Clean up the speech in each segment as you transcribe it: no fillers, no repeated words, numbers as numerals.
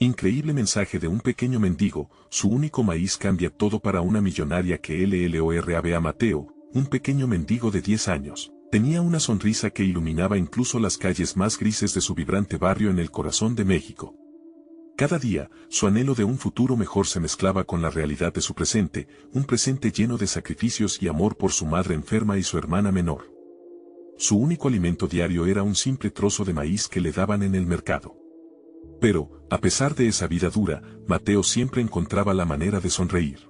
Increíble mensaje de un pequeño mendigo, su único maíz cambia todo para una millonaria que LLORAB a Mateo, un pequeño mendigo de 10 años. Tenía una sonrisa que iluminaba incluso las calles más grises de su vibrante barrio en el corazón de México. Cada día, su anhelo de un futuro mejor se mezclaba con la realidad de su presente, un presente lleno de sacrificios y amor por su madre enferma y su hermana menor. Su único alimento diario era un simple trozo de maíz que le daban en el mercado. Pero, a pesar de esa vida dura, Mateo siempre encontraba la manera de sonreír.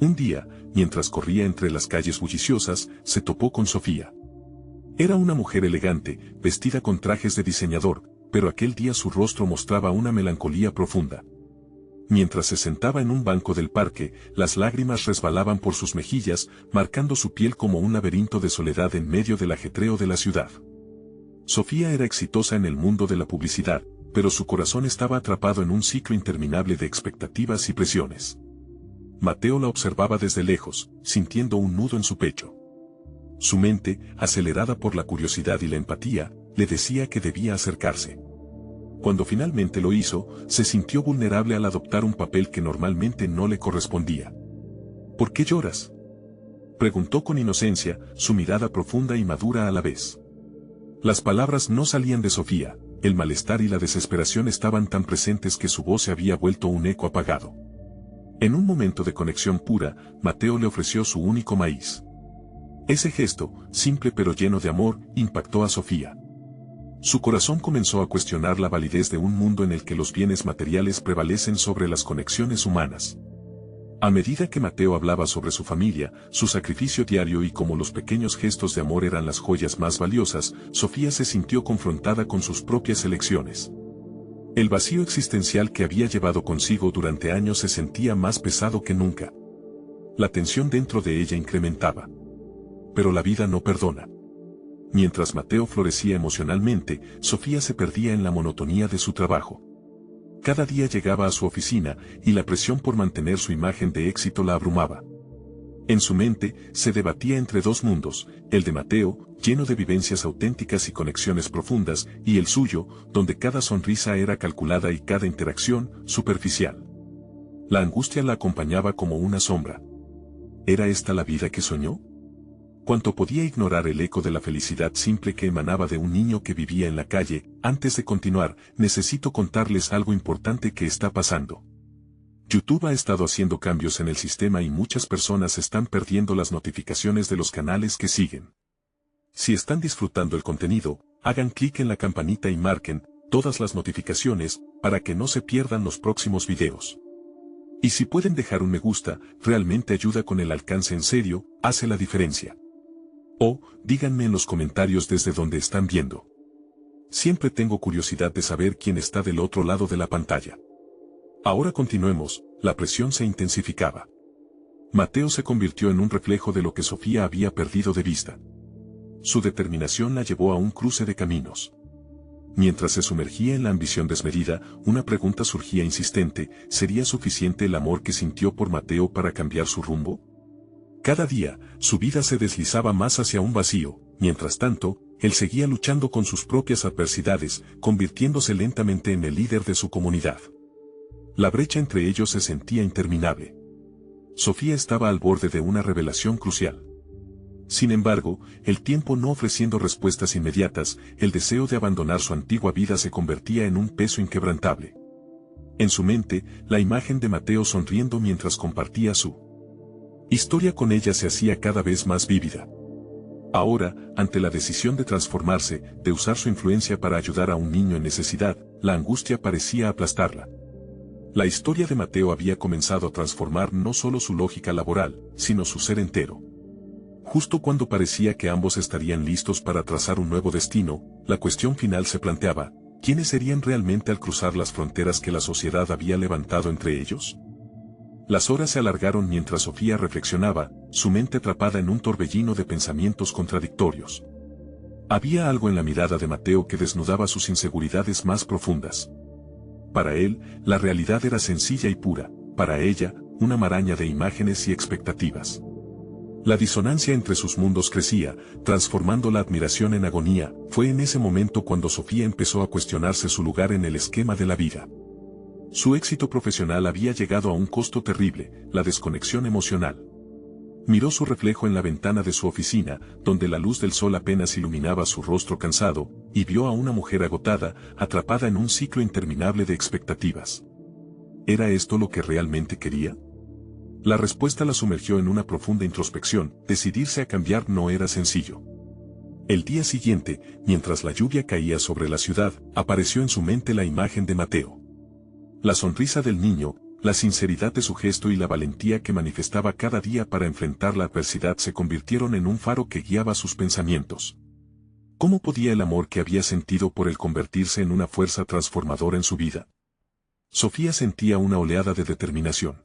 Un día, mientras corría entre las calles bulliciosas, se topó con Sofía. Era una mujer elegante, vestida con trajes de diseñador, pero aquel día su rostro mostraba una melancolía profunda. Mientras se sentaba en un banco del parque, las lágrimas resbalaban por sus mejillas, marcando su piel como un laberinto de soledad en medio del ajetreo de la ciudad. Sofía era exitosa en el mundo de la publicidad, pero su corazón estaba atrapado en un ciclo interminable de expectativas y presiones. Mateo la observaba desde lejos, sintiendo un nudo en su pecho. Su mente, acelerada por la curiosidad y la empatía, le decía que debía acercarse. Cuando finalmente lo hizo, se sintió vulnerable al adoptar un papel que normalmente no le correspondía. ¿Por qué lloras?, preguntó con inocencia, su mirada profunda y madura a la vez. Las palabras no salían de Sofía. El malestar y la desesperación estaban tan presentes que su voz se había vuelto un eco apagado. En un momento de conexión pura, Mateo le ofreció su único maíz. Ese gesto, simple pero lleno de amor, impactó a Sofía. Su corazón comenzó a cuestionar la validez de un mundo en el que los bienes materiales prevalecen sobre las conexiones humanas. A medida que Mateo hablaba sobre su familia, su sacrificio diario y cómo los pequeños gestos de amor eran las joyas más valiosas, Sofía se sintió confrontada con sus propias elecciones. El vacío existencial que había llevado consigo durante años se sentía más pesado que nunca. La tensión dentro de ella incrementaba. Pero la vida no perdona. Mientras Mateo florecía emocionalmente, Sofía se perdía en la monotonía de su trabajo. Cada día llegaba a su oficina, y la presión por mantener su imagen de éxito la abrumaba. En su mente, se debatía entre dos mundos, el de Mateo, lleno de vivencias auténticas y conexiones profundas, y el suyo, donde cada sonrisa era calculada y cada interacción, superficial. La angustia la acompañaba como una sombra. ¿Era esta la vida que soñó? Cuanto podía ignorar el eco de la felicidad simple que emanaba de un niño que vivía en la calle, antes de continuar, necesito contarles algo importante que está pasando. YouTube ha estado haciendo cambios en el sistema y muchas personas están perdiendo las notificaciones de los canales que siguen. Si están disfrutando el contenido, hagan clic en la campanita y marquen todas las notificaciones para que no se pierdan los próximos videos. Y si pueden dejar un me gusta, realmente ayuda con el alcance en serio, hace la diferencia. O, díganme en los comentarios desde donde están viendo. Siempre tengo curiosidad de saber quién está del otro lado de la pantalla. Ahora continuemos, la presión se intensificaba. Mateo se convirtió en un reflejo de lo que Sofía había perdido de vista. Su determinación la llevó a un cruce de caminos. Mientras se sumergía en la ambición desmedida, una pregunta surgía insistente: ¿sería suficiente el amor que sintió por Mateo para cambiar su rumbo? Cada día, su vida se deslizaba más hacia un vacío. Mientras tanto, él seguía luchando con sus propias adversidades, convirtiéndose lentamente en el líder de su comunidad. La brecha entre ellos se sentía interminable. Sofía estaba al borde de una revelación crucial. Sin embargo, el tiempo no ofreciendo respuestas inmediatas, el deseo de abandonar su antigua vida se convertía en un peso inquebrantable. En su mente, la imagen de Mateo sonriendo mientras compartía su historia con ella se hacía cada vez más vívida. Ahora, ante la decisión de transformarse, de usar su influencia para ayudar a un niño en necesidad, la angustia parecía aplastarla. La historia de Mateo había comenzado a transformar no solo su lógica laboral, sino su ser entero. Justo cuando parecía que ambos estarían listos para trazar un nuevo destino, la cuestión final se planteaba: ¿quiénes serían realmente al cruzar las fronteras que la sociedad había levantado entre ellos? Las horas se alargaron mientras Sofía reflexionaba, su mente atrapada en un torbellino de pensamientos contradictorios. Había algo en la mirada de Mateo que desnudaba sus inseguridades más profundas. Para él, la realidad era sencilla y pura; para ella, una maraña de imágenes y expectativas. La disonancia entre sus mundos crecía, transformando la admiración en agonía. Fue en ese momento cuando Sofía empezó a cuestionarse su lugar en el esquema de la vida. Su éxito profesional había llegado a un costo terrible, la desconexión emocional. Miró su reflejo en la ventana de su oficina, donde la luz del sol apenas iluminaba su rostro cansado, y vio a una mujer agotada, atrapada en un ciclo interminable de expectativas. ¿Era esto lo que realmente quería? La respuesta la sumergió en una profunda introspección. Decidirse a cambiar no era sencillo. El día siguiente, mientras la lluvia caía sobre la ciudad, apareció en su mente la imagen de Mateo. La sonrisa del niño, la sinceridad de su gesto y la valentía que manifestaba cada día para enfrentar la adversidad se convirtieron en un faro que guiaba sus pensamientos. ¿Cómo podía el amor que había sentido por él convertirse en una fuerza transformadora en su vida? Sofía sentía una oleada de determinación.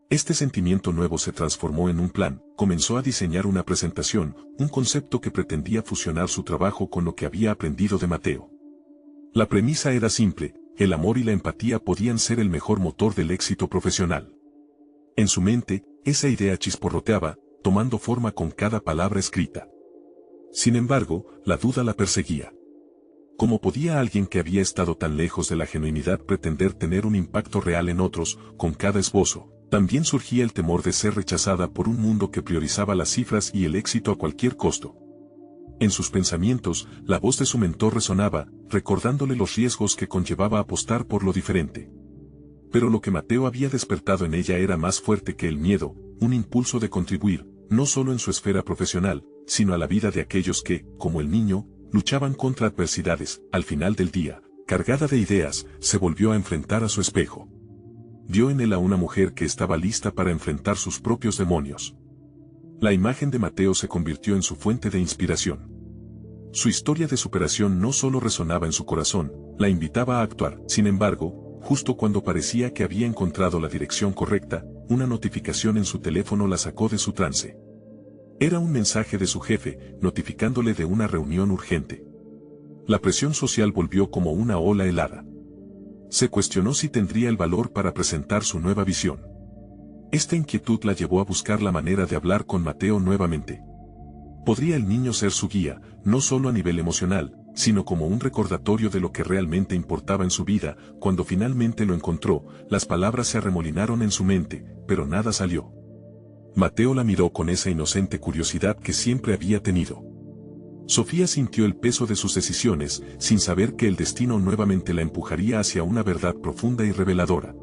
Este sentimiento nuevo se transformó en un plan. Comenzó a diseñar una presentación, un concepto que pretendía fusionar su trabajo con lo que había aprendido de Mateo. La premisa era simple: el amor y la empatía podían ser el mejor motor del éxito profesional. En su mente, esa idea chisporroteaba, tomando forma con cada palabra escrita. Sin embargo, la duda la perseguía. ¿Cómo podía alguien que había estado tan lejos de la genuinidad pretender tener un impacto real en otros? Con cada esbozo, también surgía el temor de ser rechazada por un mundo que priorizaba las cifras y el éxito a cualquier costo. En sus pensamientos, la voz de su mentor resonaba, recordándole los riesgos que conllevaba apostar por lo diferente. Pero lo que Mateo había despertado en ella era más fuerte que el miedo, un impulso de contribuir, no solo en su esfera profesional, sino a la vida de aquellos que, como el niño, luchaban contra adversidades. Al final del día, cargada de ideas, se volvió a enfrentar a su espejo. Vio en él a una mujer que estaba lista para enfrentar sus propios demonios. La imagen de Mateo se convirtió en su fuente de inspiración. Su historia de superación no solo resonaba en su corazón, la invitaba a actuar. Sin embargo, justo cuando parecía que había encontrado la dirección correcta, una notificación en su teléfono la sacó de su trance. Era un mensaje de su jefe, notificándole de una reunión urgente. La presión social volvió como una ola helada. Se cuestionó si tendría el valor para presentar su nueva visión. Esta inquietud la llevó a buscar la manera de hablar con Mateo nuevamente. ¿Podría el niño ser su guía, no solo a nivel emocional, sino como un recordatorio de lo que realmente importaba en su vida? Cuando finalmente lo encontró, las palabras se arremolinaron en su mente, pero nada salió. Mateo la miró con esa inocente curiosidad que siempre había tenido. Sofía sintió el peso de sus decisiones, sin saber que el destino nuevamente la empujaría hacia una verdad profunda y reveladora.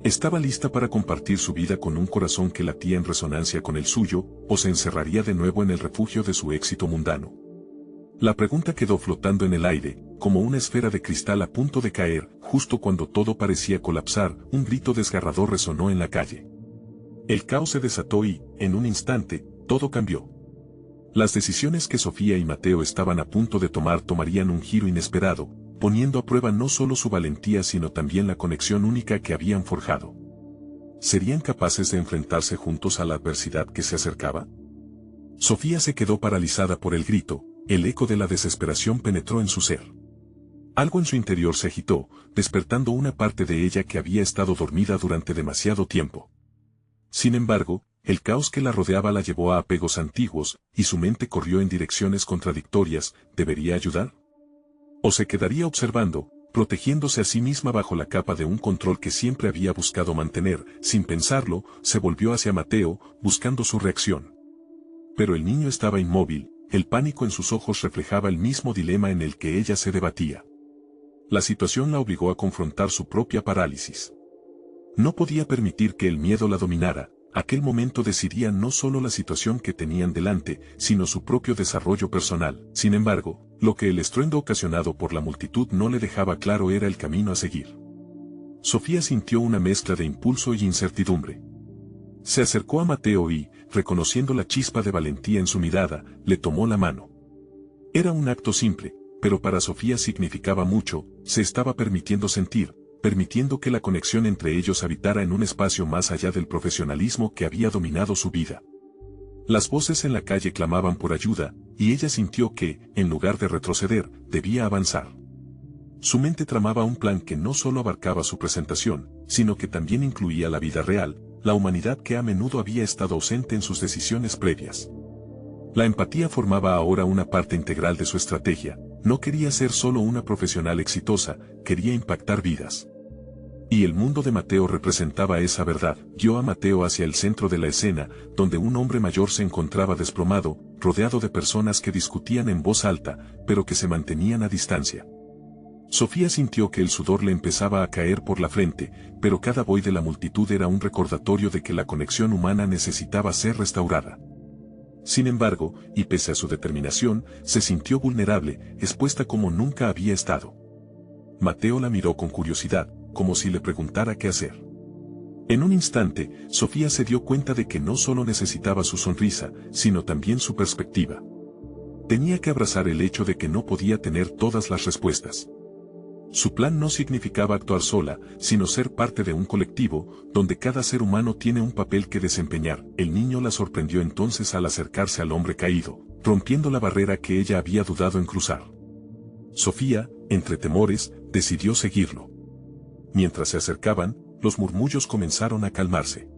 ¿Estaba lista para compartir su vida con un corazón que latía en resonancia con el suyo, o se encerraría de nuevo en el refugio de su éxito mundano? La pregunta quedó flotando en el aire, como una esfera de cristal a punto de caer. Justo cuando todo parecía colapsar, un grito desgarrador resonó en la calle. El caos se desató y, en un instante, todo cambió. Las decisiones que Sofía y Mateo estaban a punto de tomar tomarían un giro inesperado, poniendo a prueba no solo su valentía sino también la conexión única que habían forjado. ¿Serían capaces de enfrentarse juntos a la adversidad que se acercaba? Sofía se quedó paralizada por el grito. El eco de la desesperación penetró en su ser. Algo en su interior se agitó, despertando una parte de ella que había estado dormida durante demasiado tiempo. Sin embargo, el caos que la rodeaba la llevó a apegos antiguos, y su mente corrió en direcciones contradictorias. ¿Debería ayudar? ¿O se quedaría observando, protegiéndose a sí misma bajo la capa de un control que siempre había buscado mantener? Sin pensarlo, se volvió hacia Mateo, buscando su reacción. Pero el niño estaba inmóvil, el pánico en sus ojos reflejaba el mismo dilema en el que ella se debatía. La situación la obligó a confrontar su propia parálisis. No podía permitir que el miedo la dominara. Aquel momento decidía no solo la situación que tenían delante, sino su propio desarrollo personal. Sin embargo, lo que el estruendo ocasionado por la multitud no le dejaba claro era el camino a seguir. Sofía sintió una mezcla de impulso y incertidumbre. Se acercó a Mateo y, reconociendo la chispa de valentía en su mirada, le tomó la mano. Era un acto simple, pero para Sofía significaba mucho. Se estaba permitiendo sentir, permitiendo que la conexión entre ellos habitara en un espacio más allá del profesionalismo que había dominado su vida. Las voces en la calle clamaban por ayuda, y ella sintió que, en lugar de retroceder, debía avanzar. Su mente tramaba un plan que no solo abarcaba su presentación, sino que también incluía la vida real, la humanidad que a menudo había estado ausente en sus decisiones previas. La empatía formaba ahora una parte integral de su estrategia. No quería ser solo una profesional exitosa, quería impactar vidas. Y el mundo de Mateo representaba esa verdad. Guió a Mateo hacia el centro de la escena, donde un hombre mayor se encontraba desplomado, rodeado de personas que discutían en voz alta, pero que se mantenían a distancia. Sofía sintió que el sudor le empezaba a caer por la frente, pero cada voz de la multitud era un recordatorio de que la conexión humana necesitaba ser restaurada. Sin embargo, y pese a su determinación, se sintió vulnerable, expuesta como nunca había estado. Mateo la miró con curiosidad, como si le preguntara qué hacer. En un instante, Sofía se dio cuenta de que no solo necesitaba su sonrisa, sino también su perspectiva. Tenía que abrazar el hecho de que no podía tener todas las respuestas. Su plan no significaba actuar sola, sino ser parte de un colectivo, donde cada ser humano tiene un papel que desempeñar. El niño la sorprendió entonces al acercarse al hombre caído, rompiendo la barrera que ella había dudado en cruzar. Sofía, entre temores, decidió seguirlo. Mientras se acercaban, los murmullos comenzaron a calmarse.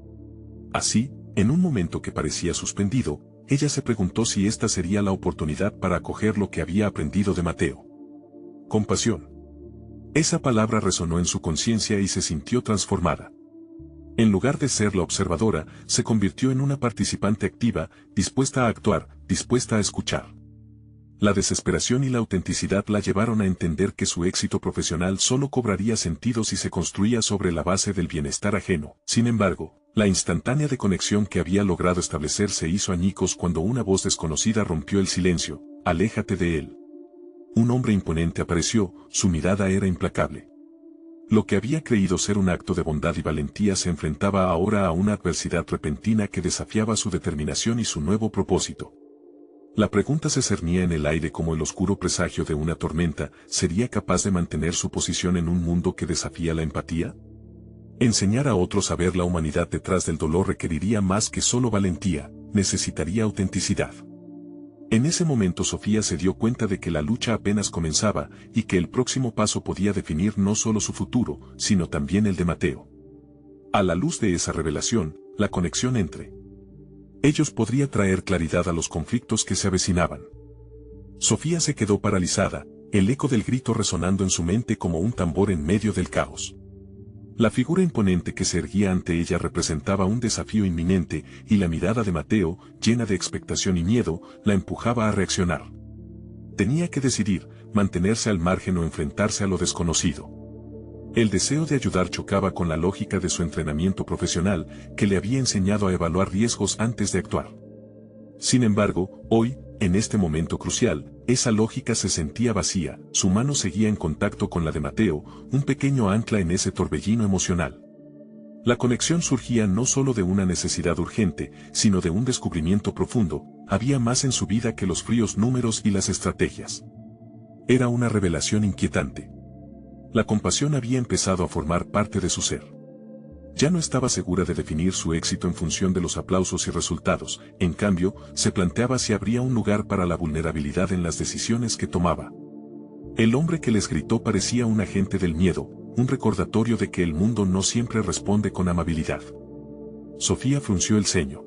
Así, en un momento que parecía suspendido, ella se preguntó si esta sería la oportunidad para acoger lo que había aprendido de Mateo. Compasión. Esa palabra resonó en su conciencia y se sintió transformada. En lugar de ser la observadora, se convirtió en una participante activa, dispuesta a actuar, dispuesta a escuchar. La desesperación y la autenticidad la llevaron a entender que su éxito profesional solo cobraría sentido si se construía sobre la base del bienestar ajeno. Sin embargo, la instantánea de conexión que había logrado establecer se hizo añicos cuando una voz desconocida rompió el silencio. «Aléjate de él». Un hombre imponente apareció, su mirada era implacable. Lo que había creído ser un acto de bondad y valentía se enfrentaba ahora a una adversidad repentina que desafiaba su determinación y su nuevo propósito. La pregunta se cernía en el aire como el oscuro presagio de una tormenta. ¿Sería capaz de mantener su posición en un mundo que desafía la empatía? Enseñar a otros a ver la humanidad detrás del dolor requeriría más que solo valentía, necesitaría autenticidad. En ese momento Sofía se dio cuenta de que la lucha apenas comenzaba y que el próximo paso podía definir no solo su futuro, sino también el de Mateo. A la luz de esa revelación, la conexión entre ellos podría traer claridad a los conflictos que se avecinaban. Sofía se quedó paralizada, el eco del grito resonando en su mente como un tambor en medio del caos. La figura imponente que se erguía ante ella representaba un desafío inminente, y la mirada de Mateo, llena de expectación y miedo, la empujaba a reaccionar. Tenía que decidir, mantenerse al margen o enfrentarse a lo desconocido. El deseo de ayudar chocaba con la lógica de su entrenamiento profesional, que le había enseñado a evaluar riesgos antes de actuar. Sin embargo, hoy, en este momento crucial, esa lógica se sentía vacía. Su mano seguía en contacto con la de Mateo, un pequeño ancla en ese torbellino emocional. La conexión surgía no solo de una necesidad urgente, sino de un descubrimiento profundo. Había más en su vida que los fríos números y las estrategias. Era una revelación inquietante. La compasión había empezado a formar parte de su ser. Ya no estaba segura de definir su éxito en función de los aplausos y resultados. En cambio, se planteaba si habría un lugar para la vulnerabilidad en las decisiones que tomaba. El hombre que les gritó parecía un agente del miedo, un recordatorio de que el mundo no siempre responde con amabilidad. Sofía frunció el ceño.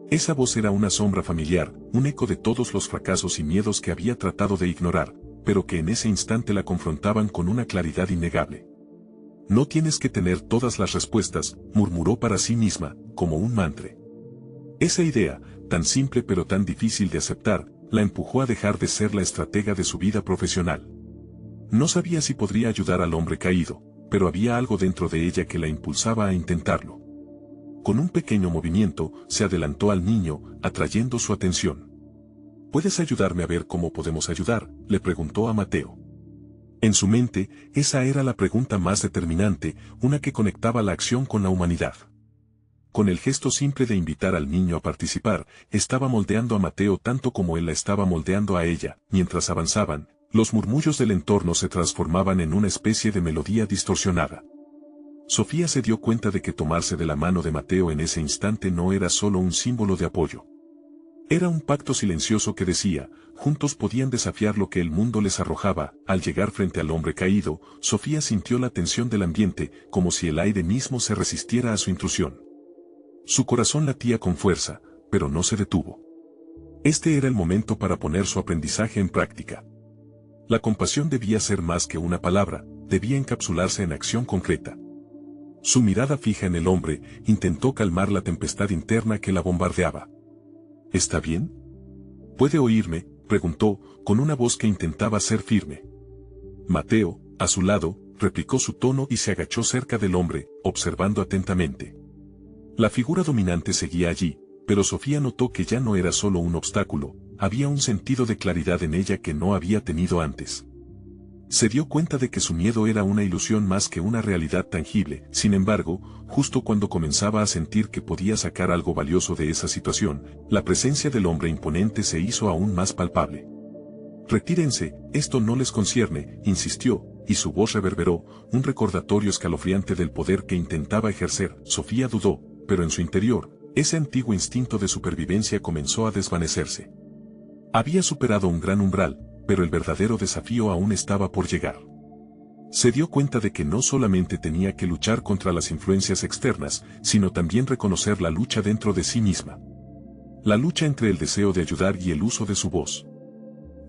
Esa voz era una sombra familiar, un eco de todos los fracasos y miedos que había tratado de ignorar, pero que en ese instante la confrontaban con una claridad innegable. «No tienes que tener todas las respuestas», murmuró para sí misma, como un mantra. Esa idea, tan simple pero tan difícil de aceptar, la empujó a dejar de ser la estratega de su vida profesional. No sabía si podría ayudar al hombre caído, pero había algo dentro de ella que la impulsaba a intentarlo. Con un pequeño movimiento, se adelantó al niño, atrayendo su atención. «¿Puedes ayudarme a ver cómo podemos ayudar?», le preguntó a Mateo. En su mente, esa era la pregunta más determinante, una que conectaba la acción con la humanidad. Con el gesto simple de invitar al niño a participar, estaba moldeando a Mateo tanto como él la estaba moldeando a ella. Mientras avanzaban, los murmullos del entorno se transformaban en una especie de melodía distorsionada. Sofía se dio cuenta de que tomarse de la mano de Mateo en ese instante no era solo un símbolo de apoyo. Era un pacto silencioso que decía, juntos podían desafiar lo que el mundo les arrojaba. Al llegar frente al hombre caído, Sofía sintió la tensión del ambiente, como si el aire mismo se resistiera a su intrusión. Su corazón latía con fuerza, pero no se detuvo. Este era el momento para poner su aprendizaje en práctica. La compasión debía ser más que una palabra, debía encapsularse en acción concreta. Su mirada fija en el hombre intentó calmar la tempestad interna que la bombardeaba. ¿Está bien? ¿Puede oírme?, preguntó, con una voz que intentaba ser firme. Mateo, a su lado, replicó su tono y se agachó cerca del hombre, observando atentamente. La figura dominante seguía allí, pero Sofía notó que ya no era solo un obstáculo, había un sentido de claridad en ella que no había tenido antes. Se dio cuenta de que su miedo era una ilusión más que una realidad tangible. Sin embargo, justo cuando comenzaba a sentir que podía sacar algo valioso de esa situación, la presencia del hombre imponente se hizo aún más palpable. «Retírense, esto no les concierne», insistió, y su voz reverberó, un recordatorio escalofriante del poder que intentaba ejercer. Sofía dudó, pero en su interior, ese antiguo instinto de supervivencia comenzó a desvanecerse. Había superado un gran umbral, pero el verdadero desafío aún estaba por llegar. Se dio cuenta de que no solamente tenía que luchar contra las influencias externas, sino también reconocer la lucha dentro de sí misma. La lucha entre el deseo de ayudar y el uso de su voz.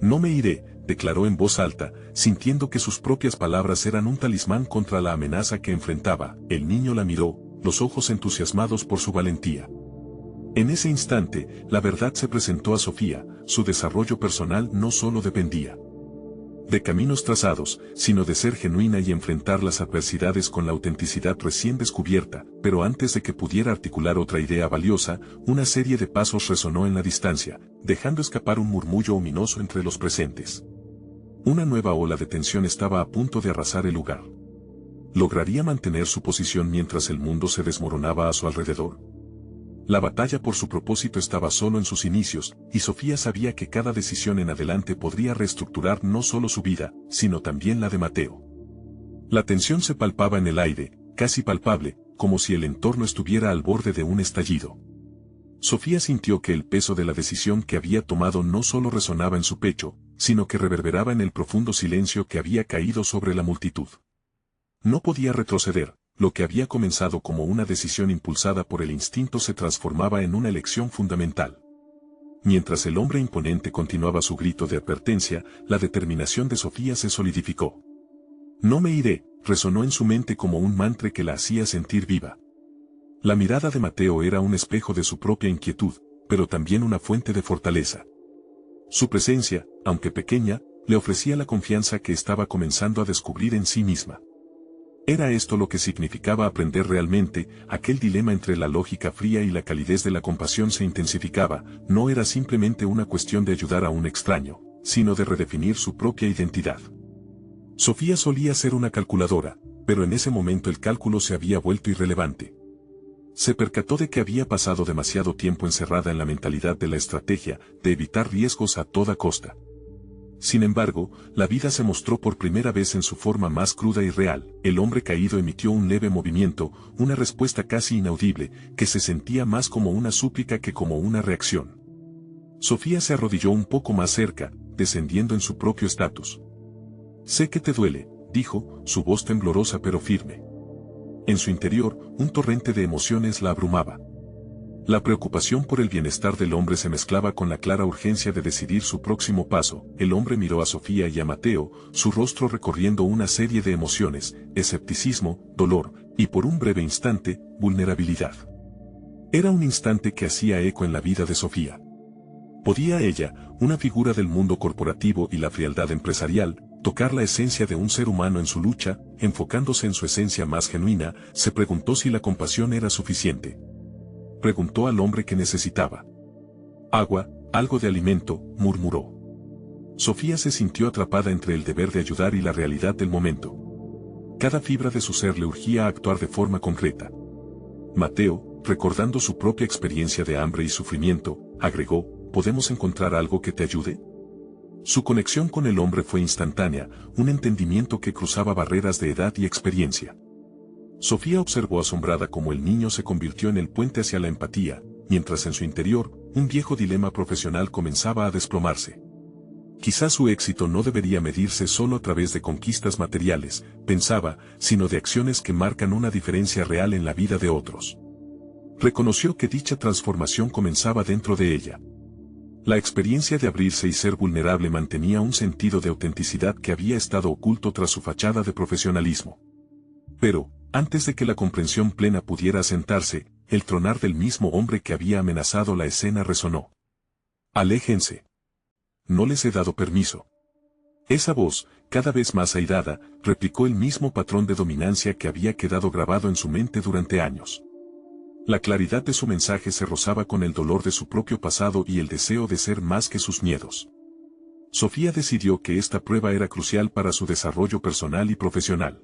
«No me iré», declaró en voz alta, sintiendo que sus propias palabras eran un talismán contra la amenaza que enfrentaba. El niño la miró, los ojos entusiasmados por su valentía. En ese instante, la verdad se presentó a Sofía, su desarrollo personal no solo dependía de caminos trazados, sino de ser genuina y enfrentar las adversidades con la autenticidad recién descubierta, pero antes de que pudiera articular otra idea valiosa, una serie de pasos resonó en la distancia, dejando escapar un murmullo ominoso entre los presentes. Una nueva ola de tensión estaba a punto de arrasar el lugar. ¿Lograría mantener su posición mientras el mundo se desmoronaba a su alrededor? La batalla por su propósito estaba solo en sus inicios, y Sofía sabía que cada decisión en adelante podría reestructurar no solo su vida, sino también la de Mateo. La tensión se palpaba en el aire, casi palpable, como si el entorno estuviera al borde de un estallido. Sofía sintió que el peso de la decisión que había tomado no solo resonaba en su pecho, sino que reverberaba en el profundo silencio que había caído sobre la multitud. No podía retroceder. Lo que había comenzado como una decisión impulsada por el instinto se transformaba en una elección fundamental. Mientras el hombre imponente continuaba su grito de advertencia, la determinación de Sofía se solidificó. «No me iré», resonó en su mente como un mantra que la hacía sentir viva. La mirada de Mateo era un espejo de su propia inquietud, pero también una fuente de fortaleza. Su presencia, aunque pequeña, le ofrecía la confianza que estaba comenzando a descubrir en sí misma. Era esto lo que significaba aprender realmente. Aquel dilema entre la lógica fría y la calidez de la compasión se intensificaba. No era simplemente una cuestión de ayudar a un extraño, sino de redefinir su propia identidad. Sofía solía ser una calculadora, pero en ese momento el cálculo se había vuelto irrelevante. Se percató de que había pasado demasiado tiempo encerrada en la mentalidad de la estrategia, de evitar riesgos a toda costa. Sin embargo, la vida se mostró por primera vez en su forma más cruda y real. El hombre caído emitió un leve movimiento, una respuesta casi inaudible, que se sentía más como una súplica que como una reacción. Sofía se arrodilló un poco más cerca, descendiendo en su propio estatus. «Sé que te duele», dijo, su voz temblorosa pero firme. En su interior, un torrente de emociones la abrumaba. La preocupación por el bienestar del hombre se mezclaba con la clara urgencia de decidir su próximo paso. El hombre miró a Sofía y a Mateo, su rostro recorriendo una serie de emociones, escepticismo, dolor, y por un breve instante, vulnerabilidad. Era un instante que hacía eco en la vida de Sofía. ¿Podía ella, una figura del mundo corporativo y la frialdad empresarial, tocar la esencia de un ser humano en su lucha? Enfocándose en su esencia más genuina, se preguntó si la compasión era suficiente. Preguntó al hombre que necesitaba agua, algo de alimento, murmuró. Sofía se sintió atrapada entre el deber de ayudar y la realidad del momento. Cada fibra de su ser le urgía a actuar de forma concreta. Mateo, recordando su propia experiencia de hambre y sufrimiento, agregó: ¿podemos encontrar algo que te ayude? Su conexión con el hombre fue instantánea, un entendimiento que cruzaba barreras de edad y experiencia. Sofía observó asombrada cómo el niño se convirtió en el puente hacia la empatía, mientras en su interior, un viejo dilema profesional comenzaba a desplomarse. Quizás su éxito no debería medirse solo a través de conquistas materiales, pensaba, sino de acciones que marcan una diferencia real en la vida de otros. Reconoció que dicha transformación comenzaba dentro de ella. La experiencia de abrirse y ser vulnerable mantenía un sentido de autenticidad que había estado oculto tras su fachada de profesionalismo. Pero, Antes de que la comprensión plena pudiera asentarse, el tronar del mismo hombre que había amenazado la escena resonó. «Aléjense. No les he dado permiso». Esa voz, cada vez más airada, replicó el mismo patrón de dominancia que había quedado grabado en su mente durante años. La claridad de su mensaje se rozaba con el dolor de su propio pasado y el deseo de ser más que sus miedos. Sofía decidió que esta prueba era crucial para su desarrollo personal y profesional.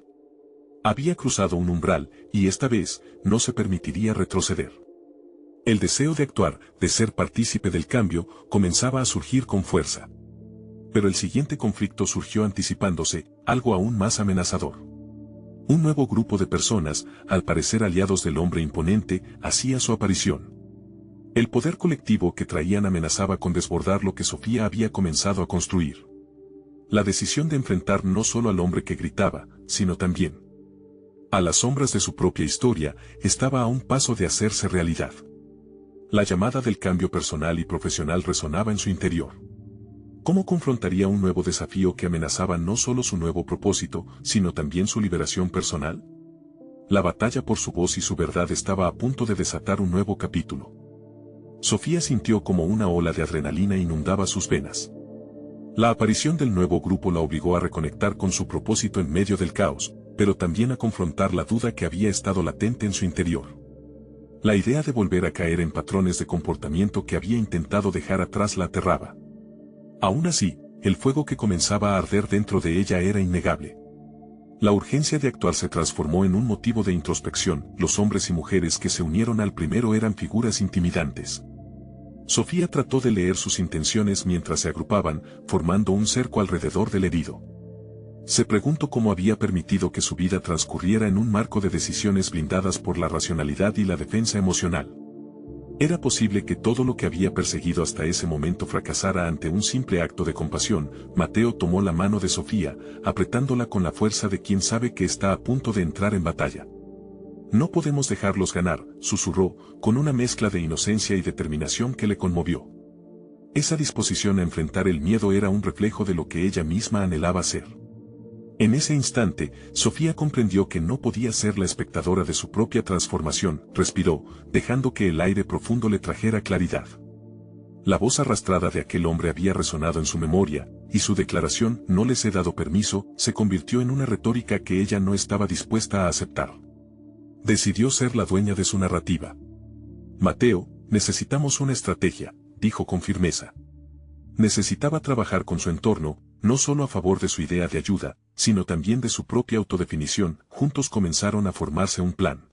Había cruzado un umbral, y esta vez, no se permitiría retroceder. El deseo de actuar, de ser partícipe del cambio, comenzaba a surgir con fuerza. Pero el siguiente conflicto surgió anticipándose, algo aún más amenazador. Un nuevo grupo de personas, al parecer aliados del hombre imponente, hacía su aparición. El poder colectivo que traían amenazaba con desbordar lo que Sofía había comenzado a construir. La decisión de enfrentar no solo al hombre que gritaba, sino también a las sombras de su propia historia, estaba a un paso de hacerse realidad. La llamada del cambio personal y profesional resonaba en su interior. ¿Cómo confrontaría un nuevo desafío que amenazaba no solo su nuevo propósito, sino también su liberación personal? La batalla por su voz y su verdad estaba a punto de desatar un nuevo capítulo. Sofía sintió como una ola de adrenalina inundaba sus venas. La aparición del nuevo grupo la obligó a reconectar con su propósito en medio del caos, pero también a confrontar la duda que había estado latente en su interior. La idea de volver a caer en patrones de comportamiento que había intentado dejar atrás la aterraba. Aún así, el fuego que comenzaba a arder dentro de ella era innegable. La urgencia de actuar se transformó en un motivo de introspección. Los hombres y mujeres que se unieron al primero eran figuras intimidantes. Sofía trató de leer sus intenciones mientras se agrupaban, formando un cerco alrededor del herido. Se preguntó cómo había permitido que su vida transcurriera en un marco de decisiones blindadas por la racionalidad y la defensa emocional. Era posible que todo lo que había perseguido hasta ese momento fracasara ante un simple acto de compasión. Mateo tomó la mano de Sofía, apretándola con la fuerza de quien sabe que está a punto de entrar en batalla. «No podemos dejarlos ganar», susurró, con una mezcla de inocencia y determinación que le conmovió. Esa disposición a enfrentar el miedo era un reflejo de lo que ella misma anhelaba ser. En ese instante, Sofía comprendió que no podía ser la espectadora de su propia transformación. Respiró, dejando que el aire profundo le trajera claridad. La voz arrastrada de aquel hombre había resonado en su memoria, y su declaración «no les he dado permiso» se convirtió en una retórica que ella no estaba dispuesta a aceptar. Decidió ser la dueña de su narrativa. «Mateo, necesitamos una estrategia», dijo con firmeza. Necesitaba trabajar con su entorno, no solo a favor de su idea de ayuda, sino también de su propia autodefinición. Juntos comenzaron a formarse un plan.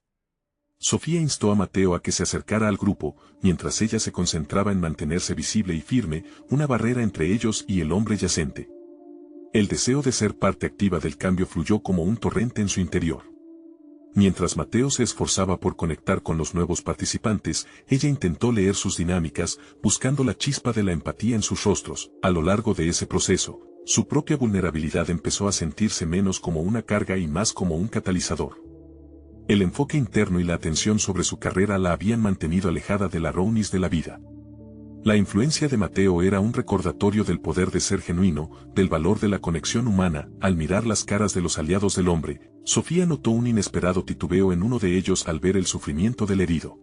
Sofía instó a Mateo a que se acercara al grupo, mientras ella se concentraba en mantenerse visible y firme, una barrera entre ellos y el hombre yacente. El deseo de ser parte activa del cambio fluyó como un torrente en su interior. Mientras Mateo se esforzaba por conectar con los nuevos participantes, ella intentó leer sus dinámicas, buscando la chispa de la empatía en sus rostros. A lo largo de ese proceso, su propia vulnerabilidad empezó a sentirse menos como una carga y más como un catalizador. El enfoque interno y la atención sobre su carrera la habían mantenido alejada de la roughness de la vida. La influencia de Mateo era un recordatorio del poder de ser genuino, del valor de la conexión humana. Al mirar las caras de los aliados del hombre, Sofía notó un inesperado titubeo en uno de ellos al ver el sufrimiento del herido.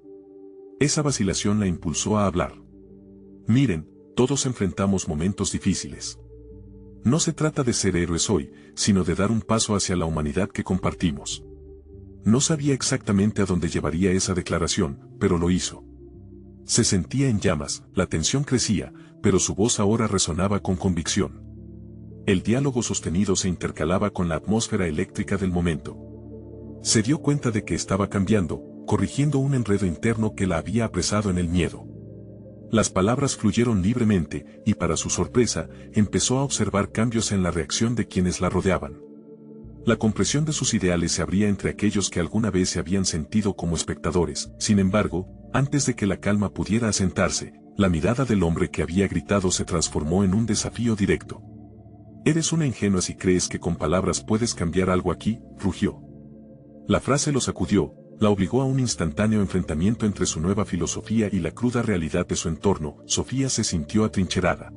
Esa vacilación la impulsó a hablar. «Miren, todos enfrentamos momentos difíciles. No se trata de ser héroes hoy, sino de dar un paso hacia la humanidad que compartimos». No sabía exactamente a dónde llevaría esa declaración, pero lo hizo. Se sentía en llamas, la tensión crecía, pero su voz ahora resonaba con convicción. El diálogo sostenido se intercalaba con la atmósfera eléctrica del momento. Se dio cuenta de que estaba cambiando, corrigiendo un enredo interno que la había apresado en el miedo. Las palabras fluyeron libremente, y para su sorpresa, empezó a observar cambios en la reacción de quienes la rodeaban. La compresión de sus ideales se abría entre aquellos que alguna vez se habían sentido como espectadores. Sin embargo, antes de que la calma pudiera asentarse, la mirada del hombre que había gritado se transformó en un desafío directo. «Eres una ingenua si crees que con palabras puedes cambiar algo aquí», rugió. La frase lo sacudió, la obligó a un instantáneo enfrentamiento entre su nueva filosofía y la cruda realidad de su entorno. Sofía se sintió atrincherada.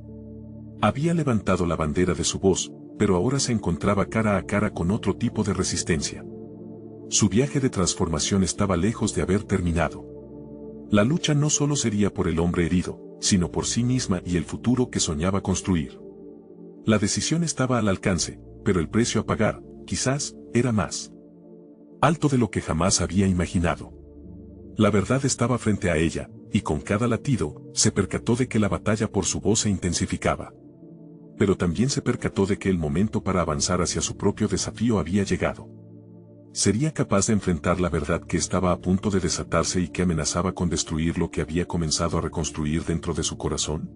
Había levantado la bandera de su voz, pero ahora se encontraba cara a cara con otro tipo de resistencia. Su viaje de transformación estaba lejos de haber terminado. La lucha no solo sería por el hombre herido, sino por sí misma y el futuro que soñaba construir. La decisión estaba al alcance, pero el precio a pagar, quizás, era más alto de lo que jamás había imaginado. La verdad estaba frente a ella, y con cada latido, se percató de que la batalla por su voz se intensificaba. Pero también se percató de que el momento para avanzar hacia su propio desafío había llegado. ¿Sería capaz de enfrentar la verdad que estaba a punto de desatarse y que amenazaba con destruir lo que había comenzado a reconstruir dentro de su corazón?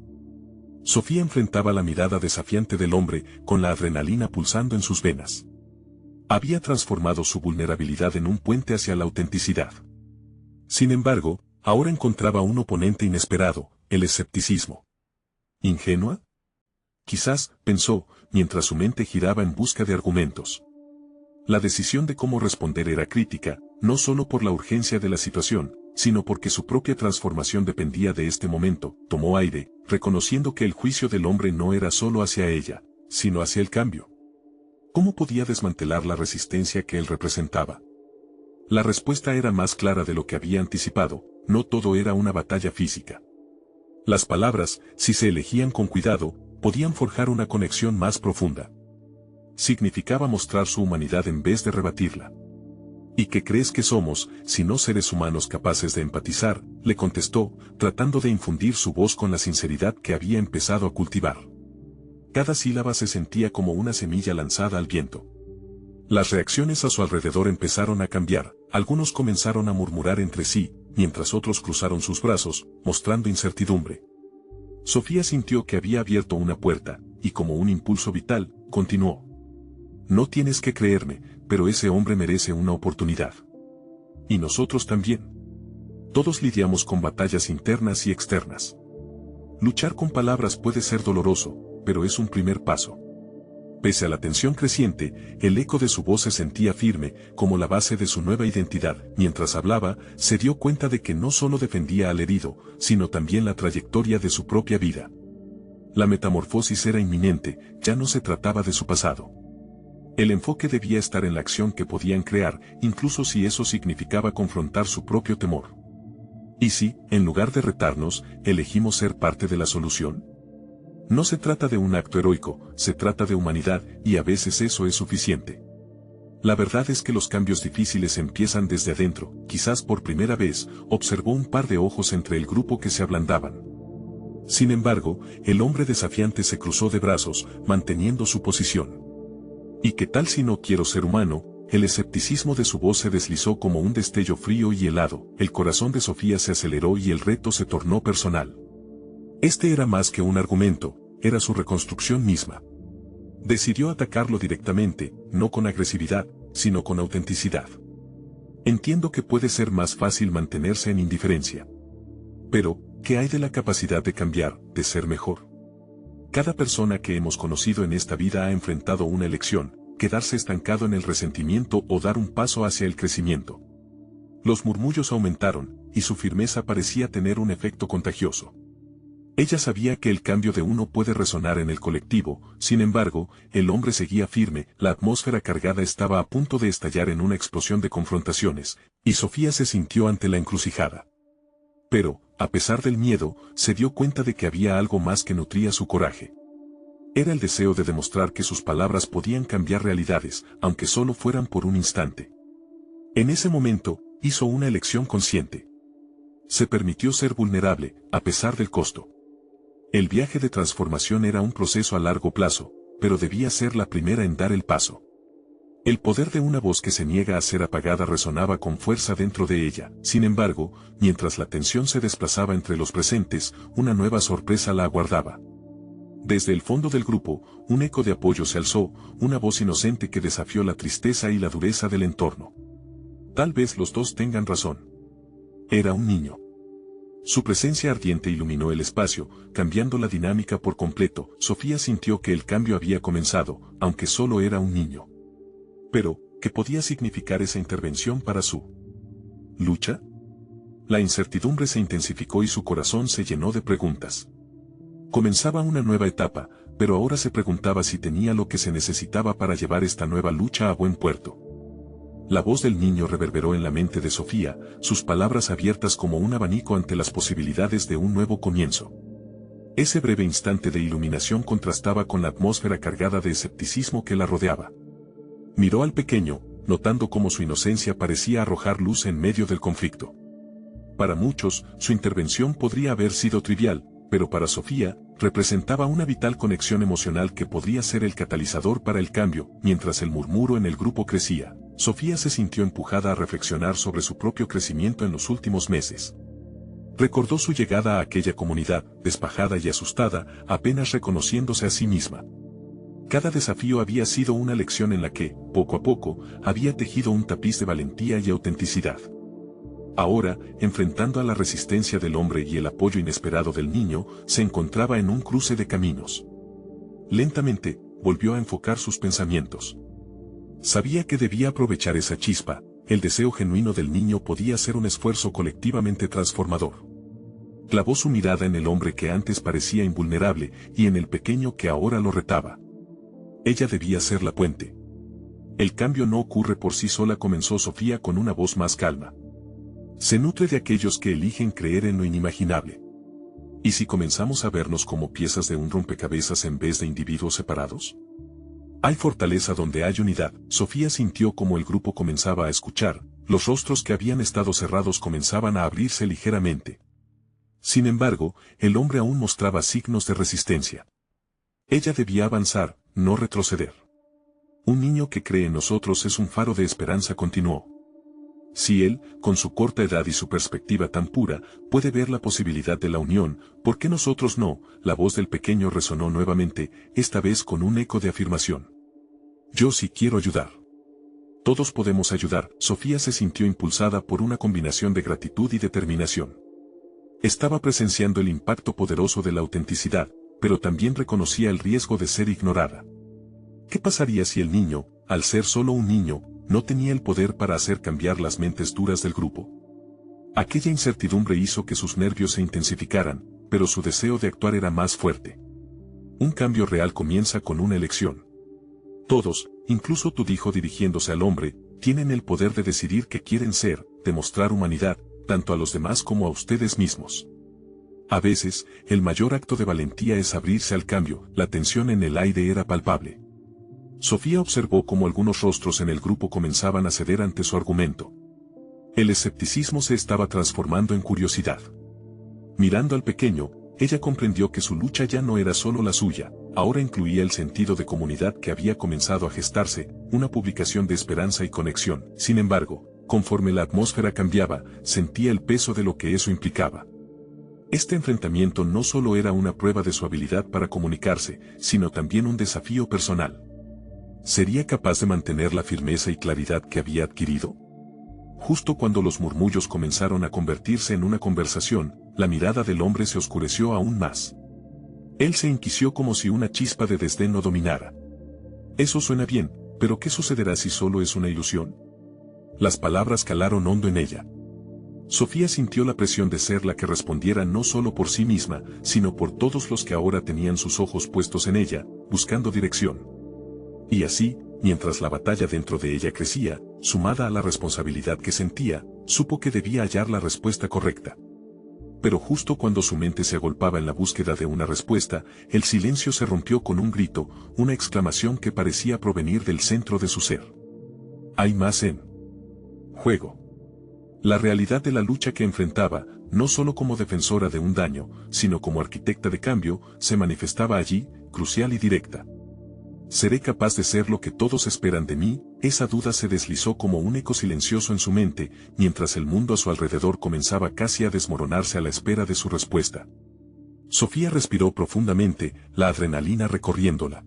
Sofía enfrentaba la mirada desafiante del hombre, con la adrenalina pulsando en sus venas. Había transformado su vulnerabilidad en un puente hacia la autenticidad. Sin embargo, ahora encontraba un oponente inesperado, el escepticismo. ¿Ingenua? Quizás, pensó, mientras su mente giraba en busca de argumentos. La decisión de cómo responder era crítica, no solo por la urgencia de la situación, sino porque su propia transformación dependía de este momento. Tomó aire, reconociendo que el juicio del hombre no era solo hacia ella, sino hacia el cambio. ¿Cómo podía desmantelar la resistencia que él representaba? La respuesta era más clara de lo que había anticipado, no todo era una batalla física. Las palabras, si se elegían con cuidado, podían forjar una conexión más profunda. Significaba mostrar su humanidad en vez de rebatirla. ¿Y qué crees que somos, si no seres humanos capaces de empatizar?, le contestó, tratando de infundir su voz con la sinceridad que había empezado a cultivar. Cada sílaba se sentía como una semilla lanzada al viento. Las reacciones a su alrededor empezaron a cambiar, algunos comenzaron a murmurar entre sí, mientras otros cruzaron sus brazos, mostrando incertidumbre. Sofía sintió que había abierto una puerta, y como un impulso vital, continuó. No tienes que creerme, pero ese hombre merece una oportunidad. Y nosotros también. Todos lidiamos con batallas internas y externas. Luchar con palabras puede ser doloroso, pero es un primer paso. Pese a la tensión creciente, el eco de su voz se sentía firme, como la base de su nueva identidad. Mientras hablaba, se dio cuenta de que no solo defendía al herido, sino también la trayectoria de su propia vida. La metamorfosis era inminente, ya no se trataba de su pasado. El enfoque debía estar en la acción que podían crear, incluso si eso significaba confrontar su propio temor. ¿Y si, en lugar de retarnos, elegimos ser parte de la solución? No se trata de un acto heroico, se trata de humanidad, y a veces eso es suficiente. La verdad es que los cambios difíciles empiezan desde adentro. Quizás por primera vez, observó un par de ojos entre el grupo que se ablandaban. Sin embargo, el hombre desafiante se cruzó de brazos, manteniendo su posición. ¿Y qué tal si no quiero ser humano? El escepticismo de su voz se deslizó como un destello frío y helado. El corazón de Sofía se aceleró y el reto se tornó personal. Este era más que un argumento, era su reconstrucción misma. Decidió atacarlo directamente, no con agresividad, sino con autenticidad. Entiendo que puede ser más fácil mantenerse en indiferencia. Pero, ¿qué hay de la capacidad de cambiar, de ser mejor? Cada persona que hemos conocido en esta vida ha enfrentado una elección, quedarse estancado en el resentimiento o dar un paso hacia el crecimiento. Los murmullos aumentaron, y su firmeza parecía tener un efecto contagioso. Ella sabía que el cambio de uno puede resonar en el colectivo, sin embargo, el hombre seguía firme, la atmósfera cargada estaba a punto de estallar en una explosión de confrontaciones, y Sofía se sintió ante la encrucijada. Pero, a pesar del miedo, se dio cuenta de que había algo más que nutría su coraje. Era el deseo de demostrar que sus palabras podían cambiar realidades, aunque solo fueran por un instante. En ese momento, hizo una elección consciente. Se permitió ser vulnerable, a pesar del costo. El viaje de transformación era un proceso a largo plazo, pero debía ser la primera en dar el paso. El poder de una voz que se niega a ser apagada resonaba con fuerza dentro de ella. Sin embargo, mientras la tensión se desplazaba entre los presentes, una nueva sorpresa la aguardaba. Desde el fondo del grupo, un eco de apoyo se alzó, una voz inocente que desafió la tristeza y la dureza del entorno. Tal vez los dos tengan razón. Era un niño. Su presencia ardiente iluminó el espacio, cambiando la dinámica por completo. Sofía sintió que el cambio había comenzado, aunque solo era un niño. Pero, ¿qué podía significar esa intervención para su lucha? La incertidumbre se intensificó y su corazón se llenó de preguntas. Comenzaba una nueva etapa, pero ahora se preguntaba si tenía lo que se necesitaba para llevar esta nueva lucha a buen puerto. La voz del niño reverberó en la mente de Sofía, sus palabras abiertas como un abanico ante las posibilidades de un nuevo comienzo. Ese breve instante de iluminación contrastaba con la atmósfera cargada de escepticismo que la rodeaba. Miró al pequeño, notando cómo su inocencia parecía arrojar luz en medio del conflicto. Para muchos, su intervención podría haber sido trivial, pero para Sofía, representaba una vital conexión emocional que podría ser el catalizador para el cambio. Mientras el murmuro en el grupo crecía, Sofía se sintió empujada a reflexionar sobre su propio crecimiento en los últimos meses. Recordó su llegada a aquella comunidad, despajada y asustada, apenas reconociéndose a sí misma. Cada desafío había sido una lección en la que, poco a poco, había tejido un tapiz de valentía y autenticidad. Ahora, enfrentando a la resistencia del hombre y el apoyo inesperado del niño, se encontraba en un cruce de caminos. Lentamente, volvió a enfocar sus pensamientos. Sabía que debía aprovechar esa chispa, el deseo genuino del niño podía ser un esfuerzo colectivamente transformador. Clavó su mirada en el hombre que antes parecía invulnerable y en el pequeño que ahora lo retaba. Ella debía ser la puente. El cambio no ocurre por sí sola, comenzó Sofía con una voz más calma. Se nutre de aquellos que eligen creer en lo inimaginable. ¿Y si comenzamos a vernos como piezas de un rompecabezas en vez de individuos separados? Hay fortaleza donde hay unidad. Sofía sintió como el grupo comenzaba a escuchar, los rostros que habían estado cerrados comenzaban a abrirse ligeramente. Sin embargo, el hombre aún mostraba signos de resistencia. Ella debía avanzar, no retroceder. Un niño que cree en nosotros es un faro de esperanza, continuó. Si él, con su corta edad y su perspectiva tan pura, puede ver la posibilidad de la unión, ¿por qué nosotros no? La voz del pequeño resonó nuevamente, esta vez con un eco de afirmación. Yo sí quiero ayudar. Todos podemos ayudar. Sofía se sintió impulsada por una combinación de gratitud y determinación. Estaba presenciando el impacto poderoso de la autenticidad, pero también reconocía el riesgo de ser ignorada. ¿Qué pasaría si el niño, al ser solo un niño, no tenía el poder para hacer cambiar las mentes duras del grupo? Aquella incertidumbre hizo que sus nervios se intensificaran, pero su deseo de actuar era más fuerte. Un cambio real comienza con una elección. Todos, incluso tú, dijo dirigiéndose al hombre, tienen el poder de decidir qué quieren ser, demostrar humanidad, tanto a los demás como a ustedes mismos. A veces, el mayor acto de valentía es abrirse al cambio. La tensión en el aire era palpable. Sofía observó cómo algunos rostros en el grupo comenzaban a ceder ante su argumento. El escepticismo se estaba transformando en curiosidad. Mirando al pequeño, ella comprendió que su lucha ya no era solo la suya, ahora incluía el sentido de comunidad que había comenzado a gestarse, una publicación de esperanza y conexión. Sin embargo, conforme la atmósfera cambiaba, sentía el peso de lo que eso implicaba. Este enfrentamiento no solo era una prueba de su habilidad para comunicarse, sino también un desafío personal. ¿Sería capaz de mantener la firmeza y claridad que había adquirido? Justo cuando los murmullos comenzaron a convertirse en una conversación, la mirada del hombre se oscureció aún más. Él se inquisió como si una chispa de desdén lo dominara. Eso suena bien, pero ¿qué sucederá si solo es una ilusión? Las palabras calaron hondo en ella. Sofía sintió la presión de ser la que respondiera no solo por sí misma, sino por todos los que ahora tenían sus ojos puestos en ella, buscando dirección. Y así, mientras la batalla dentro de ella crecía, sumada a la responsabilidad que sentía, supo que debía hallar la respuesta correcta. Pero justo cuando su mente se agolpaba en la búsqueda de una respuesta, el silencio se rompió con un grito, una exclamación que parecía provenir del centro de su ser. Hay más en juego. La realidad de la lucha que enfrentaba, no solo como defensora de un daño, sino como arquitecta de cambio, se manifestaba allí, crucial y directa. ¿Seré capaz de ser lo que todos esperan de mí? Esa duda se deslizó como un eco silencioso en su mente, mientras el mundo a su alrededor comenzaba casi a desmoronarse a la espera de su respuesta. Sofía respiró profundamente, la adrenalina recorriéndola.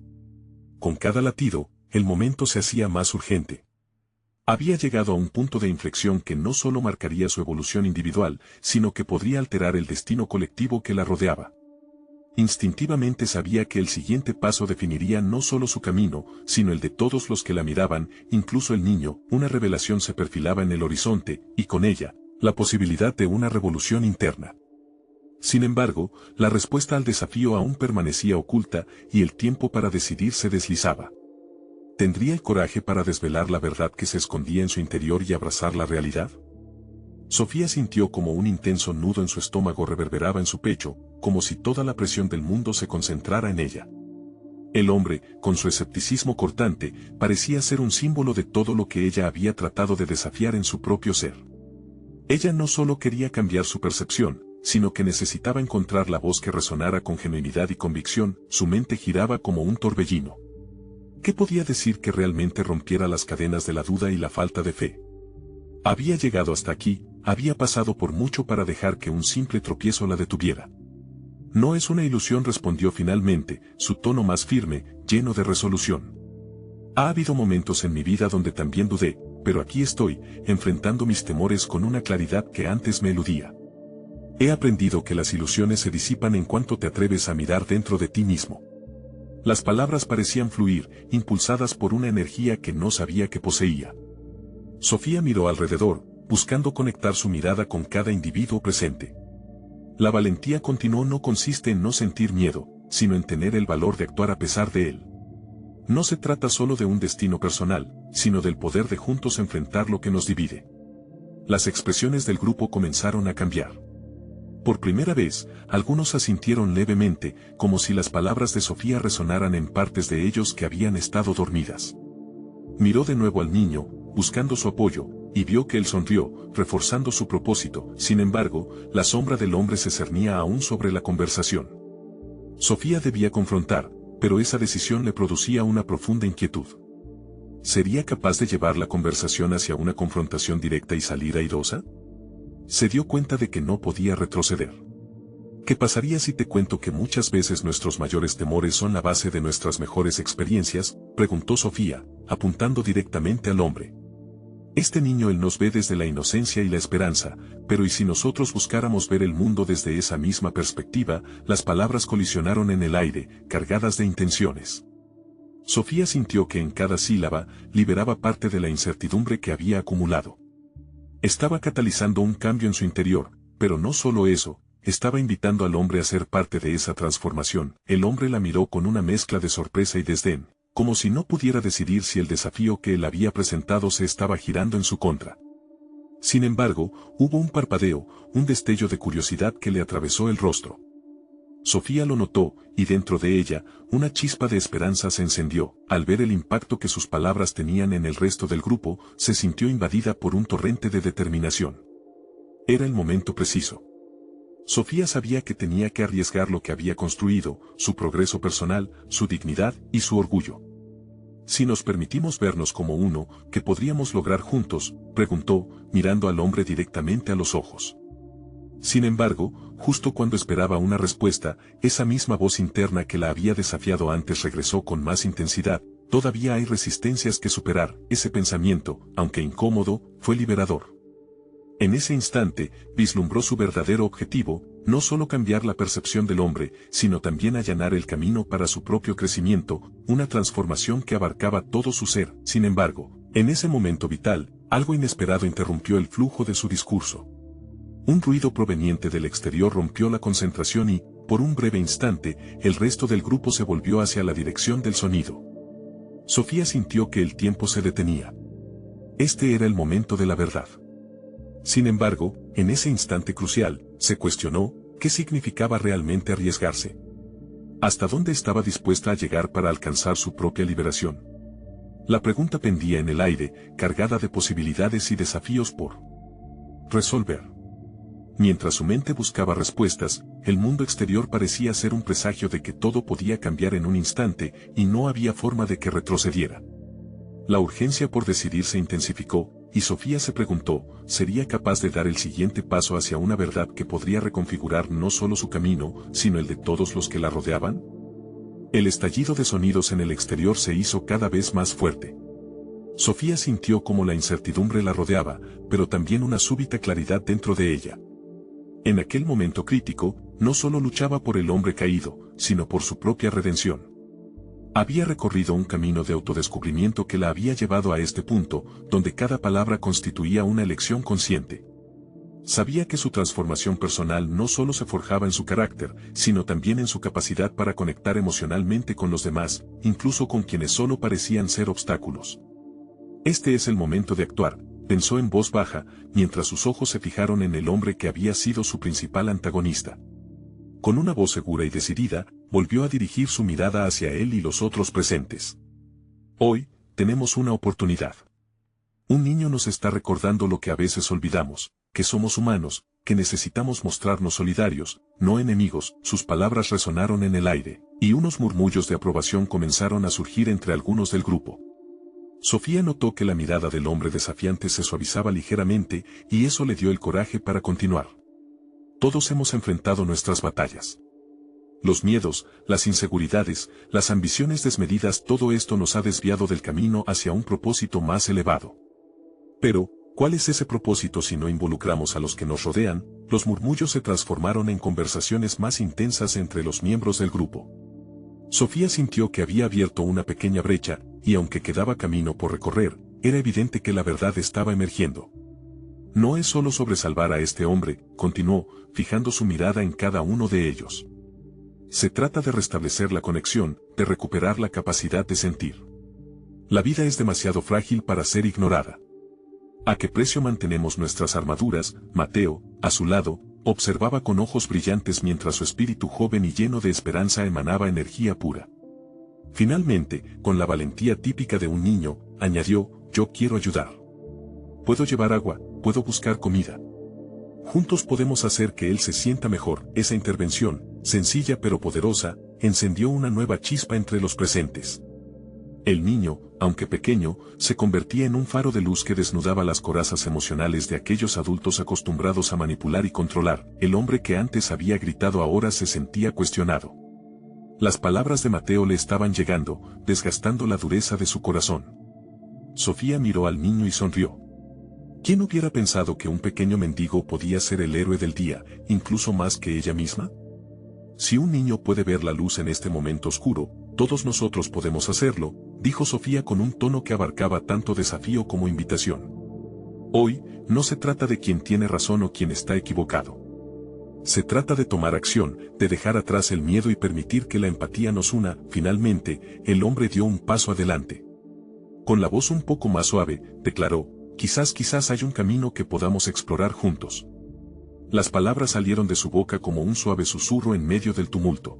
Con cada latido, el momento se hacía más urgente. Había llegado a un punto de inflexión que no solo marcaría su evolución individual, sino que podría alterar el destino colectivo que la rodeaba. Instintivamente sabía que el siguiente paso definiría no solo su camino, sino el de todos los que la miraban, incluso el niño. Una revelación se perfilaba en el horizonte, y con ella, la posibilidad de una revolución interna. Sin embargo, la respuesta al desafío aún permanecía oculta, y el tiempo para decidir se deslizaba. ¿Tendría el coraje para desvelar la verdad que se escondía en su interior y abrazar la realidad? Sofía sintió como un intenso nudo en su estómago reverberaba en su pecho, como si toda la presión del mundo se concentrara en ella. El hombre, con su escepticismo cortante, parecía ser un símbolo de todo lo que ella había tratado de desafiar en su propio ser. Ella no solo quería cambiar su percepción, sino que necesitaba encontrar la voz que resonara con genuinidad y convicción. Su mente giraba como un torbellino. ¿Qué podía decir que realmente rompiera las cadenas de la duda y la falta de fe? Había llegado hasta aquí, había pasado por mucho para dejar que un simple tropiezo la detuviera. No es una ilusión, respondió finalmente, su tono más firme, lleno de resolución. Ha habido momentos en mi vida donde también dudé, pero aquí estoy, enfrentando mis temores con una claridad que antes me eludía. He aprendido que las ilusiones se disipan en cuanto te atreves a mirar dentro de ti mismo. Las palabras parecían fluir, impulsadas por una energía que no sabía que poseía. Sofía miró alrededor, buscando conectar su mirada con cada individuo presente. La valentía, continuó, no consiste en no sentir miedo, sino en tener el valor de actuar a pesar de él. No se trata solo de un destino personal, sino del poder de juntos enfrentar lo que nos divide. Las expresiones del grupo comenzaron a cambiar. Por primera vez, algunos asintieron levemente, como si las palabras de Sofía resonaran en partes de ellos que habían estado dormidas. Miró de nuevo al niño, buscando su apoyo, y vio que él sonrió, reforzando su propósito. Sin embargo, la sombra del hombre se cernía aún sobre la conversación. Sofía debía confrontar, pero esa decisión le producía una profunda inquietud. ¿Sería capaz de llevar la conversación hacia una confrontación directa y salir airosa? Se dio cuenta de que no podía retroceder. ¿Qué pasaría si te cuento que muchas veces nuestros mayores temores son la base de nuestras mejores experiencias?, preguntó Sofía, apuntando directamente al hombre. Este niño, él nos ve desde la inocencia y la esperanza, pero ¿y si nosotros buscáramos ver el mundo desde esa misma perspectiva? Las palabras colisionaron en el aire, cargadas de intenciones. Sofía sintió que en cada sílaba, liberaba parte de la incertidumbre que había acumulado. Estaba catalizando un cambio en su interior, pero no solo eso, estaba invitando al hombre a ser parte de esa transformación. El hombre la miró con una mezcla de sorpresa y desdén, como si no pudiera decidir si el desafío que él había presentado se estaba girando en su contra. Sin embargo, hubo un parpadeo, un destello de curiosidad que le atravesó el rostro. Sofía lo notó, y dentro de ella, una chispa de esperanza se encendió. Al ver el impacto que sus palabras tenían en el resto del grupo, se sintió invadida por un torrente de determinación. Era el momento preciso. Sofía sabía que tenía que arriesgar lo que había construido, su progreso personal, su dignidad y su orgullo. Si nos permitimos vernos como uno, ¿qué podríamos lograr juntos?, preguntó, mirando al hombre directamente a los ojos. Sin embargo, justo cuando esperaba una respuesta, esa misma voz interna que la había desafiado antes regresó con más intensidad. Todavía hay resistencias que superar. Ese pensamiento, aunque incómodo, fue liberador. En ese instante, vislumbró su verdadero objetivo, no solo cambiar la percepción del hombre, sino también allanar el camino para su propio crecimiento, una transformación que abarcaba todo su ser. Sin embargo, en ese momento vital, algo inesperado interrumpió el flujo de su discurso. Un ruido proveniente del exterior rompió la concentración y, por un breve instante, el resto del grupo se volvió hacia la dirección del sonido. Sofía sintió que el tiempo se detenía. Este era el momento de la verdad. Sin embargo, en ese instante crucial, se cuestionó, ¿qué significaba realmente arriesgarse? ¿Hasta dónde estaba dispuesta a llegar para alcanzar su propia liberación? La pregunta pendía en el aire, cargada de posibilidades y desafíos por resolver. Mientras su mente buscaba respuestas, el mundo exterior parecía ser un presagio de que todo podía cambiar en un instante, y no había forma de que retrocediera. La urgencia por decidir se intensificó, y Sofía se preguntó, ¿sería capaz de dar el siguiente paso hacia una verdad que podría reconfigurar no solo su camino, sino el de todos los que la rodeaban? El estallido de sonidos en el exterior se hizo cada vez más fuerte. Sofía sintió como la incertidumbre la rodeaba, pero también una súbita claridad dentro de ella. En aquel momento crítico, no solo luchaba por el hombre caído, sino por su propia redención. Había recorrido un camino de autodescubrimiento que la había llevado a este punto, donde cada palabra constituía una elección consciente. Sabía que su transformación personal no solo se forjaba en su carácter, sino también en su capacidad para conectar emocionalmente con los demás, incluso con quienes solo parecían ser obstáculos. Este es el momento de actuar, pensó en voz baja, mientras sus ojos se fijaron en el hombre que había sido su principal antagonista. Con una voz segura y decidida, volvió a dirigir su mirada hacia él y los otros presentes. Hoy, tenemos una oportunidad. Un niño nos está recordando lo que a veces olvidamos, que somos humanos, que necesitamos mostrarnos solidarios, no enemigos. Sus palabras resonaron en el aire, y unos murmullos de aprobación comenzaron a surgir entre algunos del grupo. Sofía notó que la mirada del hombre desafiante se suavizaba ligeramente, y eso le dio el coraje para continuar. Todos hemos enfrentado nuestras batallas. Los miedos, las inseguridades, las ambiciones desmedidas, todo esto nos ha desviado del camino hacia un propósito más elevado. Pero, ¿cuál es ese propósito si no involucramos a los que nos rodean? Los murmullos se transformaron en conversaciones más intensas entre los miembros del grupo. Sofía sintió que había abierto una pequeña brecha, y aunque quedaba camino por recorrer, era evidente que la verdad estaba emergiendo. No es solo sobre salvar a este hombre, continuó, fijando su mirada en cada uno de ellos. Se trata de restablecer la conexión, de recuperar la capacidad de sentir. La vida es demasiado frágil para ser ignorada. ¿A qué precio mantenemos nuestras armaduras? Mateo, a su lado, observaba con ojos brillantes mientras su espíritu joven y lleno de esperanza emanaba energía pura. Finalmente, con la valentía típica de un niño, añadió, yo quiero ayudar. Puedo llevar agua, puedo buscar comida. Juntos podemos hacer que él se sienta mejor. Esa intervención, sencilla pero poderosa, encendió una nueva chispa entre los presentes. El niño, aunque pequeño, se convertía en un faro de luz que desnudaba las corazas emocionales de aquellos adultos acostumbrados a manipular y controlar. El hombre que antes había gritado ahora se sentía cuestionado. Las palabras de Mateo le estaban llegando, desgastando la dureza de su corazón. Sofía miró al niño y sonrió. ¿Quién hubiera pensado que un pequeño mendigo podía ser el héroe del día, incluso más que ella misma? Si un niño puede ver la luz en este momento oscuro, todos nosotros podemos hacerlo, dijo Sofía con un tono que abarcaba tanto desafío como invitación. Hoy, no se trata de quién tiene razón o quién está equivocado. Se trata de tomar acción, de dejar atrás el miedo y permitir que la empatía nos una. Finalmente, el hombre dio un paso adelante. Con la voz un poco más suave, declaró, quizás hay un camino que podamos explorar juntos. Las palabras salieron de su boca como un suave susurro en medio del tumulto.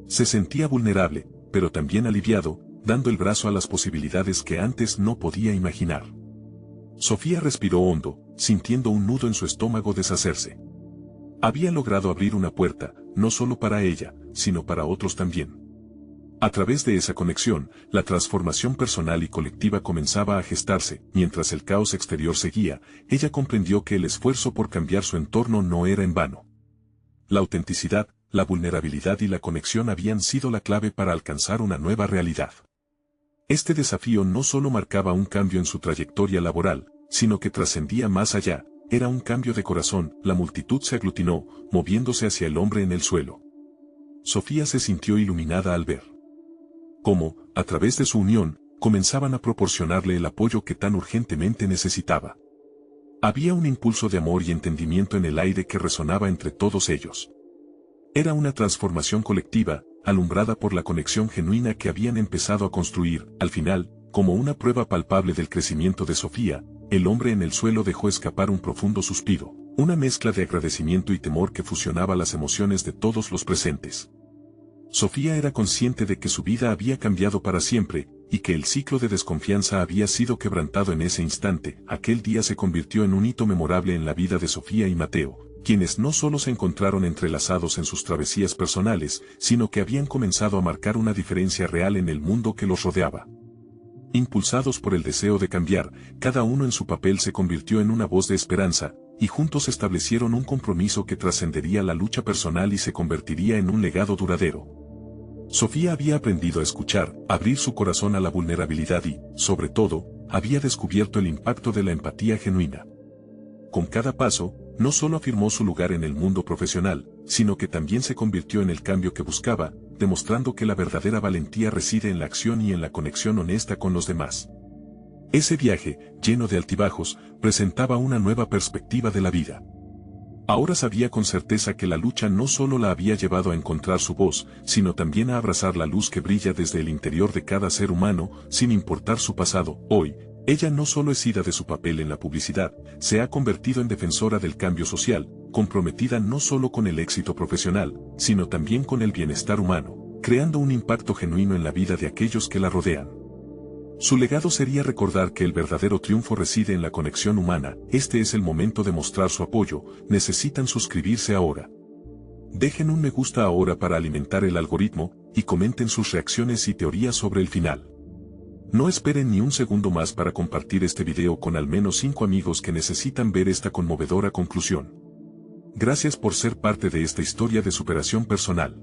Se sentía vulnerable, pero también aliviado, dando el brazo a las posibilidades que antes no podía imaginar. Sofía respiró hondo, sintiendo un nudo en su estómago deshacerse. Había logrado abrir una puerta, no solo para ella, sino para otros también. A través de esa conexión, la transformación personal y colectiva comenzaba a gestarse. Mientras el caos exterior seguía, ella comprendió que el esfuerzo por cambiar su entorno no era en vano. La autenticidad, la vulnerabilidad y la conexión habían sido la clave para alcanzar una nueva realidad. Este desafío no solo marcaba un cambio en su trayectoria laboral, sino que trascendía más allá, era un cambio de corazón. La multitud se aglutinó, moviéndose hacia el hombre en el suelo. Sofía se sintió iluminada al ver cómo, a través de su unión, comenzaban a proporcionarle el apoyo que tan urgentemente necesitaba. Había un impulso de amor y entendimiento en el aire que resonaba entre todos ellos. Era una transformación colectiva, alumbrada por la conexión genuina que habían empezado a construir. Al final, como una prueba palpable del crecimiento de Sofía, el hombre en el suelo dejó escapar un profundo suspiro, una mezcla de agradecimiento y temor que fusionaba las emociones de todos los presentes. Sofía era consciente de que su vida había cambiado para siempre, y que el ciclo de desconfianza había sido quebrantado en ese instante. Aquel día se convirtió en un hito memorable en la vida de Sofía y Mateo, quienes no solo se encontraron entrelazados en sus travesías personales, sino que habían comenzado a marcar una diferencia real en el mundo que los rodeaba. Impulsados por el deseo de cambiar, cada uno en su papel se convirtió en una voz de esperanza, y juntos establecieron un compromiso que trascendería la lucha personal y se convertiría en un legado duradero. Sofía había aprendido a escuchar, abrir su corazón a la vulnerabilidad y, sobre todo, había descubierto el impacto de la empatía genuina. Con cada paso, no solo afirmó su lugar en el mundo profesional, sino que también se convirtió en el cambio que buscaba, demostrando que la verdadera valentía reside en la acción y en la conexión honesta con los demás. Ese viaje, lleno de altibajos, presentaba una nueva perspectiva de la vida. Ahora sabía con certeza que la lucha no solo la había llevado a encontrar su voz, sino también a abrazar la luz que brilla desde el interior de cada ser humano, sin importar su pasado. Hoy, ella no solo es ida de su papel en la publicidad, se ha convertido en defensora del cambio social, comprometida no solo con el éxito profesional, sino también con el bienestar humano, creando un impacto genuino en la vida de aquellos que la rodean. Su legado sería recordar que el verdadero triunfo reside en la conexión humana. Este es el momento de mostrar su apoyo. Necesitan suscribirse ahora. Dejen un me gusta ahora para alimentar el algoritmo, y comenten sus reacciones y teorías sobre el final. No esperen ni un segundo más para compartir este video con al menos 5 amigos que necesitan ver esta conmovedora conclusión. Gracias por ser parte de esta historia de superación personal.